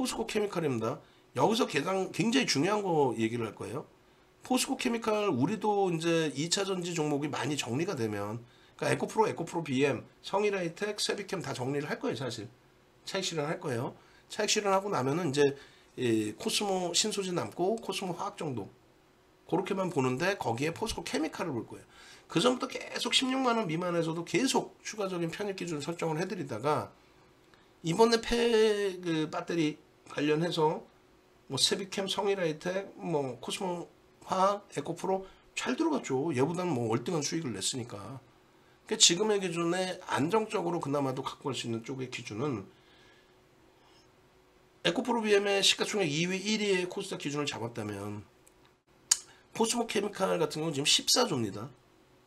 포스코 케미칼입니다. 여기서 굉장히 중요한 거 얘기를 할 거예요. 포스코 케미칼 우리도 이제 2차 전지 종목이 많이 정리가 되면 그러니까 에코프로 BM, 성일하이텍, 세비캠 다 정리를 할 거예요. 사실 차익 실현할 거예요. 차익 실현하고 나면은 이제 코스모 신소재 남고 코스모 화학 정도 그렇게만 보는데 거기에 포스코 케미칼을 볼 거예요. 그 전부터 계속 16만원 미만에서도 계속 추가적인 편입 기준 설정을 해드리다가 이번에 그 배터리 관련해서 뭐 세비캠, 성일하이텍, 뭐 코스모 화학, 에코프로 잘 들어갔죠. 얘보다는 뭐 월등한 수익을 냈으니까. 그러니까 지금의 기준에 안정적으로 그나마도 갖고 갈 수 있는 쪽의 기준은 에코프로 BM의 시가총액 2위, 1위의 코스닥 기준을 잡았다면 포스모 케미칼 같은 경우는 지금 14조입니다.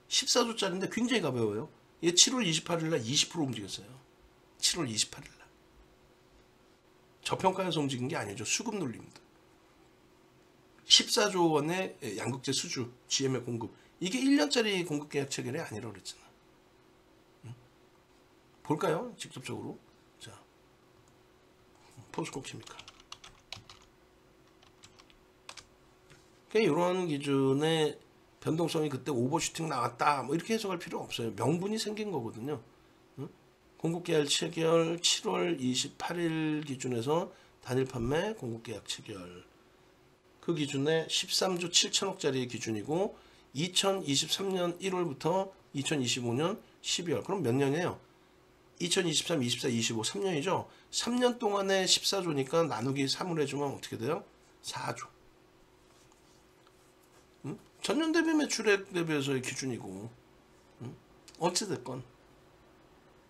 14조짜리인데 굉장히 가벼워요. 얘 7월 28일 날 20% 움직였어요. 7월 28일 날. 저평가에서 움직인 게 아니죠. 수급 눌립니다. 14조 원의 양극재 수주, GM의 공급. 이게 1년짜리 공급 계약 체결이 아니라고 그랬잖아. 응? 볼까요? 직접적으로. 자, 포스코 케미칼. 이런 기준의 변동성이 그때 오버슈팅 나왔다 뭐 이렇게 해석할 필요 없어요. 명분이 생긴 거거든요. 응? 공급계약 체결 7월 28일 기준에서 단일 판매 공급계약 체결 그 기준에 13조 7천억짜리 기준이고 2023년 1월부터 2025년 12월 그럼 몇 년이에요? 2023, 24, 25 3년이죠. 3년 동안에 14조니까 나누기 3을 해주면 어떻게 돼요? 4조. 응? 전년 대비 매출액 대비해서의 기준이고 응? 어찌됐건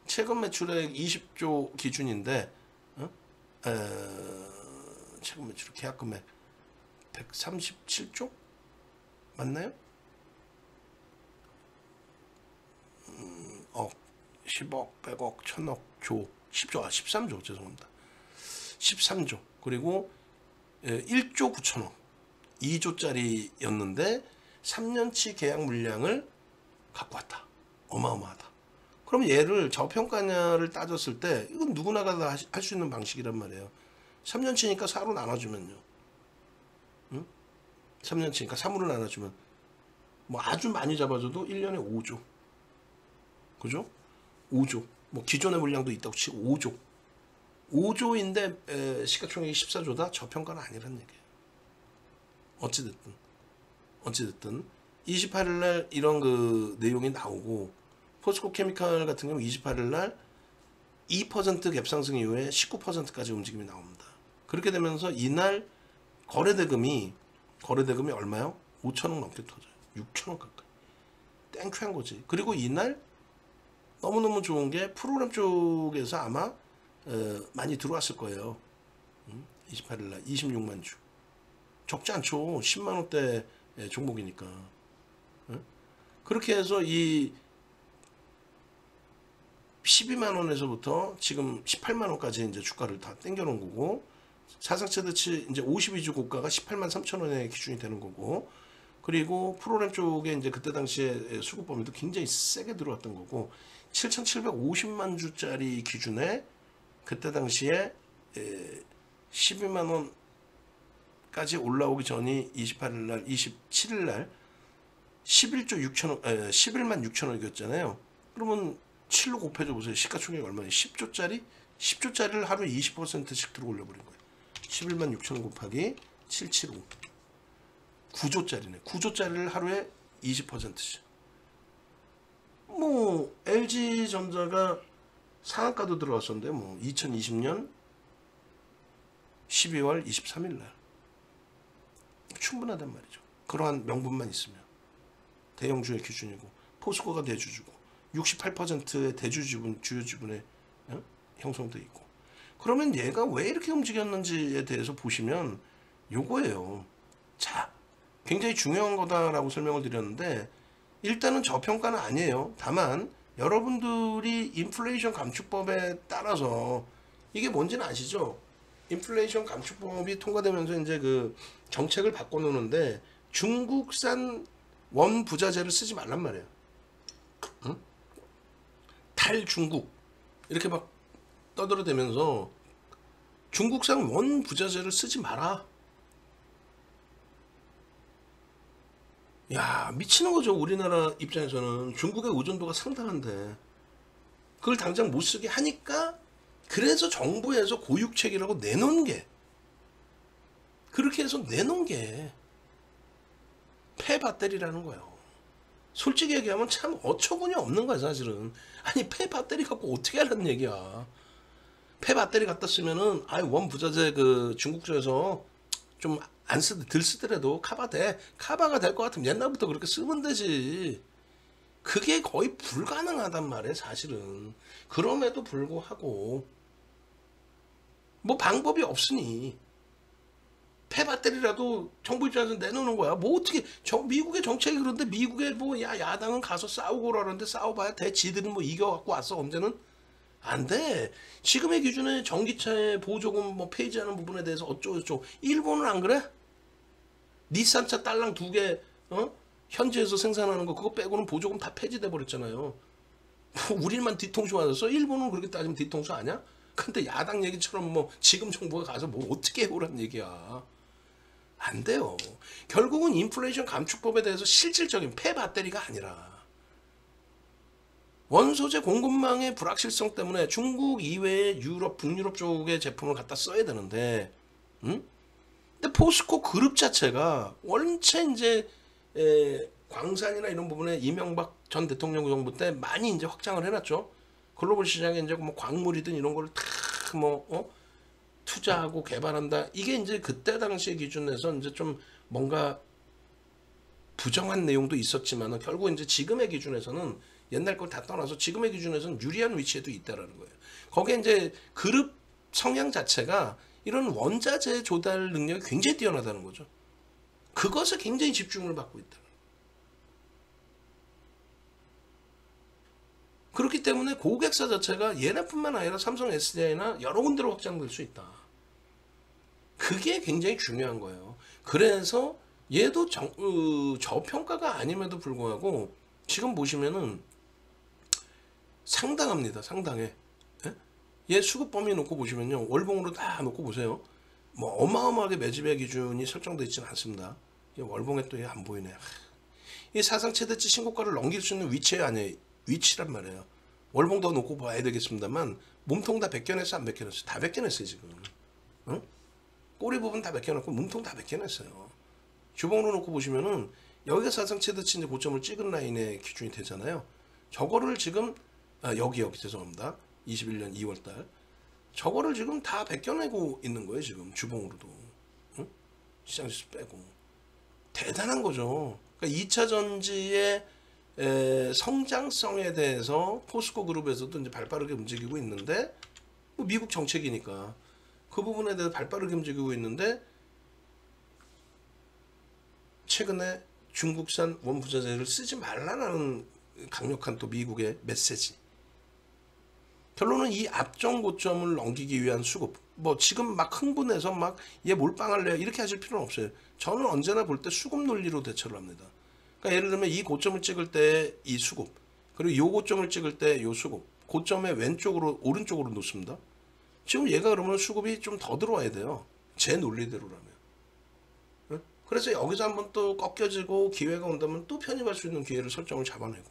최근 매출액 20조 기준인데 응? 최근 매출액 계약 금액 137조? 맞나요? 억, 10억, 100억, 1000억, 조, 10조, 13조 죄송합니다. 13조 그리고 1조 9천억 2조짜리였는데 3년치 계약 물량을 갖고 왔다. 어마어마하다. 그럼 얘를 저평가냐를 따졌을 때 이건 누구나가 다 할 수 있는 방식이란 말이에요. 3년치니까 4로 나눠주면요. 응? 3년치니까 3으로 나눠주면 뭐 아주 많이 잡아줘도 1년에 5조. 그죠? 5조. 뭐 기존의 물량도 있다고 치고 5조. 5조인데 시가총액이 14조다? 저평가는 아니란 얘기예요. 어찌됐든 28일날 이런 그 내용이 나오고 포스코 케미칼 같은 경우 28일날 2% 갭상승 이후에 19%까지 움직임이 나옵니다. 그렇게 되면서 이날 거래대금이 얼마요? 5천억 넘게 터져요. 6천억 가까이. 땡큐한 거지. 그리고 이날 너무너무 좋은 게 프로그램 쪽에서 아마 많이 들어왔을 거예요. 28일날 26만 주. 적지 않죠. 10만원대 종목이니까. 그렇게 해서 이 12만원에서부터 지금 18만원까지 이제 주가를 다 땡겨놓은 거고, 사상 최대치 이제 52주 고가가 18만 3천원의 기준이 되는 거고, 그리고 프로그램 쪽에 이제 그때 당시에 수급 범위도 굉장히 세게 들어왔던 거고, 7,750만 주짜리 기준에 그때 당시에 12만원까지 올라오기 전이 28일날, 27일날 11만 6천억이었잖아요. 그러면 7로 곱해줘 보세요. 시가총액이 얼마예요? 10조짜리? 10조짜리를 하루에 20%씩 들어 올려버린 거예요. 11만 6천억 곱하기 775. 9조짜리네. 9조짜리를 하루에 20%씩. 뭐 LG전자가 상한가도 들어왔었는데 뭐 2020년 12월 23일 날 충분하단 말이죠. 그러한 명분만 있으면. 대형주의 기준이고 포스코가 대주주고 68%의 대주 지분, 주요 지분에 형성돼 있고. 그러면 얘가 왜 이렇게 움직였는지에 대해서 보시면 요거예요. 자, 굉장히 중요한 거다라고 설명을 드렸는데 일단은 저평가는 아니에요. 다만 여러분들이 인플레이션 감축법에 따라서 이게 뭔지는 아시죠? 인플레이션 감축법이 통과되면서 이제 그 정책을 바꿔놓는데 중국산 원 부자재를 쓰지 말란 말이에요. 응? 탈중국 이렇게 막 떠들어대면서 중국산 원 부자재를 쓰지 마라. 야, 미치는 거죠. 우리나라 입장에서는 중국의 의존도가 상당한데 그걸 당장 못 쓰게 하니까, 그래서 정부에서 고육책이라고 내놓은 게, 그렇게 해서 내놓은 게 폐배터리라는 거예요. 솔직히 얘기하면 참 어처구니 없는 거야 사실은. 아니 폐배터리 갖고 어떻게 하라는 얘기야. 폐배터리 갖다 쓰면은 원 부자재 그 중국에서 좀 안 들 쓰더라도 카바가 될 것 같으면 옛날부터 그렇게 쓰면 되지. 그게 거의 불가능하단 말이에요 사실은. 그럼에도 불구하고 뭐 방법이 없으니 폐배터리라도 정부 입장에서 내놓는 거야. 뭐 어떻게 미국의 정책이 그런데, 미국의 뭐 야당은 가서 싸우고 그러는데 싸워봐야 돼. 지들은 뭐 이겨갖고 왔어 언제는. 안 돼. 지금의 기준에 전기차의 보조금 뭐 폐지하는 부분에 대해서 어쩌고저쩌고. 일본은 안 그래? 닛산차 딸랑 2개 현지에서 생산하는 거 그거 빼고는 보조금 다 폐지돼 버렸잖아요. 뭐 우리만 뒤통수 맞았어? 일본은 그렇게 따지면 뒤통수 아니야? 근데 야당 얘기처럼 뭐 지금 정부가 가서 뭐 어떻게 해오란 얘기야. 안 돼요. 결국은 인플레이션 감축법에 대해서 실질적인 폐배터리가 아니라 원소재 공급망의 불확실성 때문에 중국 이외의 유럽, 북유럽 쪽의 제품을 갖다 써야 되는데, 응? 근데 포스코 그룹 자체가 원체 이제 광산이나 이런 부분에 이명박 전 대통령 정부 때 많이 이제 확장을 해놨죠. 글로벌 시장에 이제 뭐 광물이든 이런 거를 다 투자하고 개발한다. 이게 이제 그때 당시의 기준에서 이제 좀 뭔가 부정한 내용도 있었지만 결국 이제 지금의 기준에서는 옛날 걸 다 떠나서 지금의 기준에서는 유리한 위치에도 있다라는 거예요. 거기에 이제 그룹 성향 자체가 이런 원자재 조달 능력이 굉장히 뛰어나다는 거죠. 그것에 굉장히 집중을 받고 있다. 그렇기 때문에 고객사 자체가 얘네뿐만 아니라 삼성 SDI나 여러 군데로 확장될 수 있다. 그게 굉장히 중요한 거예요. 그래서 얘도 저평가가 아님에도 불구하고 지금 보시면은 상당합니다. 상당해. 예? 얘 수급 범위 놓고 보시면요. 월봉으로 다 놓고 보세요. 뭐 어마어마하게 매집의 기준이 설정되어 있지는 않습니다. 월봉에 또 안 보이네. 이 사상 최대치 신고가를 넘길 수 있는 위치에 아니에요. 위치란 말이에요. 월봉 더 놓고 봐야 되겠습니다만 몸통 다 벗겨냈어 안 벗겨냈어? 다 벗겨냈어요 지금. 응? 꼬리 부분 다 벗겨놨고 몸통 다 벗겨냈어요. 주봉으로 놓고 보시면은 여기가 사상 최대치 이제 고점을 찍은 라인의 기준이 되잖아요. 저거를 지금 여기 죄송합니다. 21년 2월달 저거를 지금 다 벗겨내고 있는 거예요 지금 주봉으로도. 응? 시장 지수 빼고 대단한 거죠. 그러니까 2차 전지의 성장성에 대해서 포스코 그룹에서도 이제 발빠르게 움직이고 있는데 뭐 미국 정책이니까 그 부분에 대해서 발빠르게 움직이고 있는데 최근에 중국산 원부자재를 쓰지 말라는 강력한 또 미국의 메시지. 결론은 이 앞전 고점을 넘기기 위한 수급. 뭐 지금 막 흥분해서 막 얘 몰빵할래요 이렇게 하실 필요는 없어요. 저는 언제나 볼 때 수급 논리로 대처를 합니다. 그러니까 예를 들면 이 고점을 찍을 때 이 수급, 그리고 이 고점을 찍을 때 이 수급, 고점의 왼쪽으로 오른쪽으로 놓습니다. 지금 얘가 그러면 수급이 좀 더 들어와야 돼요. 제 논리대로라면. 그래서 여기서 한번 또 꺾여지고 기회가 온다면 또 편입할 수 있는 기회를 설정을 잡아내고,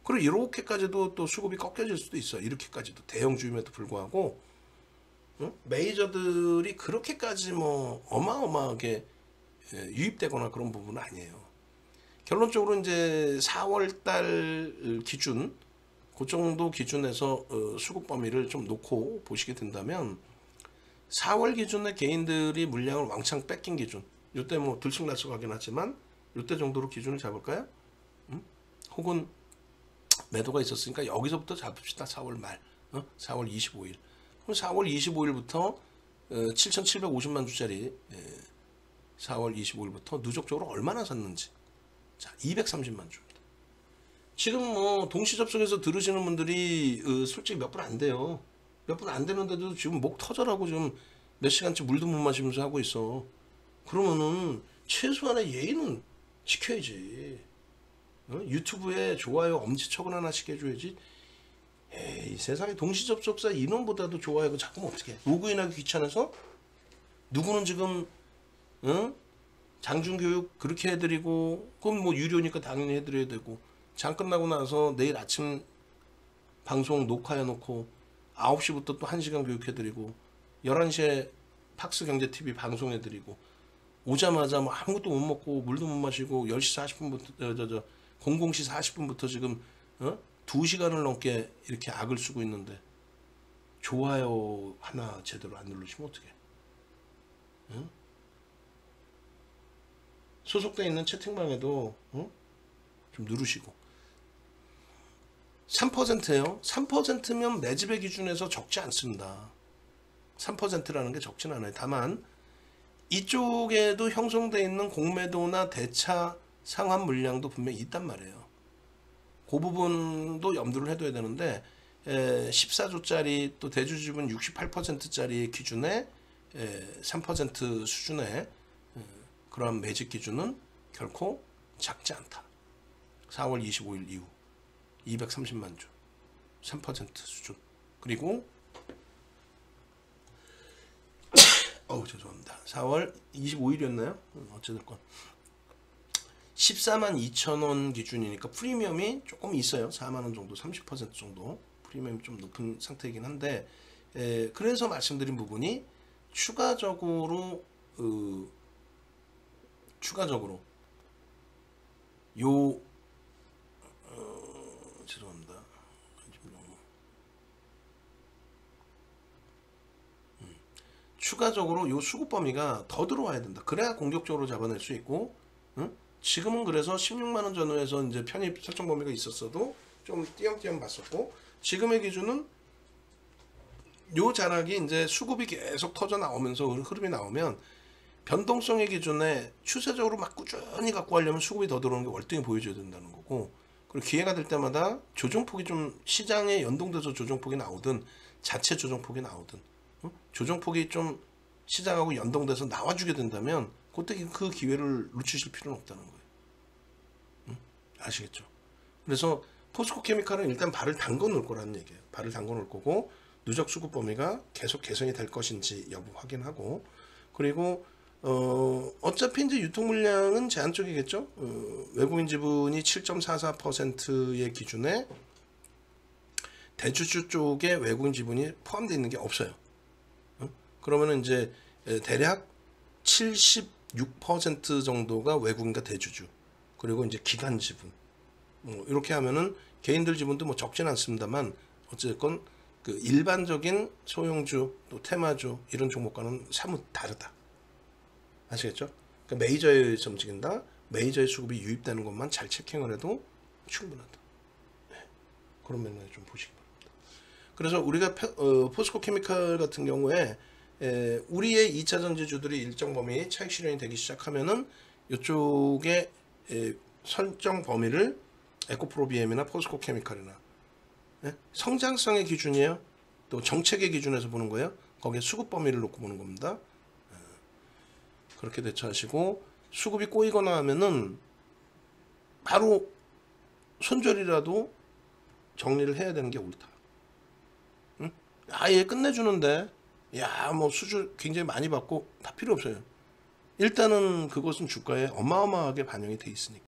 그리고 이렇게까지도 또 수급이 꺾여질 수도 있어요. 이렇게까지도 대형주임에도 불구하고 메이저들이 그렇게까지 뭐 어마어마하게 유입되거나 그런 부분은 아니에요. 결론적으로 이제 4월달 기준, 그 정도 기준에서 수급 범위를 좀 놓고 보시게 된다면 4월 기준의 개인들이 물량을 왕창 뺏긴 기준, 이때 뭐 들쑥날쑥하긴 하지만 이때 정도로 기준을 잡을까요? 혹은 매도가 있었으니까 여기서부터 잡읍시다. 4월 말, 4월 25일. 그럼 4월 25일부터 7,750만 주짜리 4월 25일부터 누적적으로 얼마나 샀는지. 자, 230만 주입니다. 지금 뭐 동시 접속해서 들으시는 분들이 솔직히 몇 분 안 돼요. 몇 분 안 되는데도 지금 목 터져라고 지금 몇 시간째 물도 못 마시면서 하고 있어. 그러면은 최소한의 예의는 지켜야지. 유튜브에 좋아요 엄지척은 하나씩 해줘야지. 에이, 세상에 동시접속사 인원보다도 좋아요. 그 자꾸 어떻게 로그인하기 귀찮아서 누구는 지금 응? 장중교육 그렇게 해드리고 그럼 뭐 유료니까 당연히 해드려야 되고 장 끝나고 나서 내일 아침 방송 녹화해놓고 9시부터 또 1시간 교육해드리고 11시에 팍스경제TV 방송해드리고 오자마자 뭐 아무것도 못 먹고 물도 못 마시고 10시 40분부터 00시 40분부터 지금 2시간을 넘게 이렇게 악을 쓰고 있는데 좋아요 하나 제대로 안 누르시면 어떡해. 응? 소속돼 있는 채팅방에도 좀 누르시고 3%예요. 3%면 매집의 기준에서 적지 않습니다. 3%라는 게 적진 않아요. 다만 이쪽에도 형성되어 있는 공매도나 대차 상환 물량도 분명히 있단 말이에요. 그 부분도 염두를 해둬야 되는데 14조짜리 또 대주주분 68%짜리 기준에 3% 수준의 그러한 매집 기준은 결코 작지 않다. 4월 25일 이후 230만 주 3% 수준. 그리고 죄송합니다. 4월 25일이었나요? 어찌됐건 14만 2천 원 기준이니까 프리미엄이 조금 있어요. 4만 원 정도, 30% 정도 프리미엄이 좀 높은 상태이긴 한데 그래서 말씀드린 부분이 추가적으로 요 죄송합니다. 추가적으로 요 수급 범위가 더 들어와야 된다. 그래야 공격적으로 잡아낼 수 있고, 응? 지금은 그래서 16만 원 전후에서 이제 편입 설정 범위가 있었어도 좀 띄엄띄엄 봤었고, 지금의 기준은 요 자락이 이제 수급이 계속 터져 나오면서 흐름이 나오면 변동성의 기준에 추세적으로 막 꾸준히 갖고 가려면 수급이 더 들어오는 게 월등히 보여줘야 된다는 거고, 그리고 기회가 될 때마다 조정폭이 좀 시장에 연동돼서 조정폭이 나오든 자체 조정폭이 나오든 조정폭이 좀 시장하고 연동돼서 나와주게 된다면 그때 그 기회를 놓치실 필요는 없다는 거예요. 아시겠죠? 그래서 포스코케미칼은 일단 발을 담궈 놓을 거라는 얘기예요. 발을 담궈 놓을 거고 누적 수급 범위가 계속 개선이 될 것인지 여부 확인하고, 그리고 어차피 이제 유통 물량은 제한 쪽이겠죠. 외국인 지분이 7.44%의 기준에 대주주 쪽에 외국인 지분이 포함되어 있는 게 없어요. 그러면은 이제 대략 76% 정도가 외국인과 대주주, 그리고 이제 기관 지분, 이렇게 하면은 개인들 지분도 뭐 적진 않습니다만 어쨌건 그 일반적인 소형주 또 테마주 이런 종목과는 사뭇 다르다. 아시겠죠? 그러니까 메이저에 의해서 움직인다. 메이저의 수급이 유입되는 것만 잘 체킹을 해도 충분하다. 네. 그런 면에서 좀 보시기 바랍니다. 그래서 우리가 포스코케미칼 같은 경우에 우리의 2차 전지주들이 일정 범위 차익 실현이 되기 시작하면은 이쪽에 설정 범위를 에코프로비엠이나 포스코케미칼이나 성장성의 기준이에요. 또 정책의 기준에서 보는 거예요. 거기에 수급 범위를 놓고 보는 겁니다. 그렇게 대처하시고, 수급이 꼬이거나 하면은 바로 손절이라도 정리를 해야 되는 게 옳다. 응? 아예 끝내주는데 뭐 수주 굉장히 많이 받고 다 필요 없어요. 일단은 그것은 주가에 어마어마하게 반영이 돼 있으니까.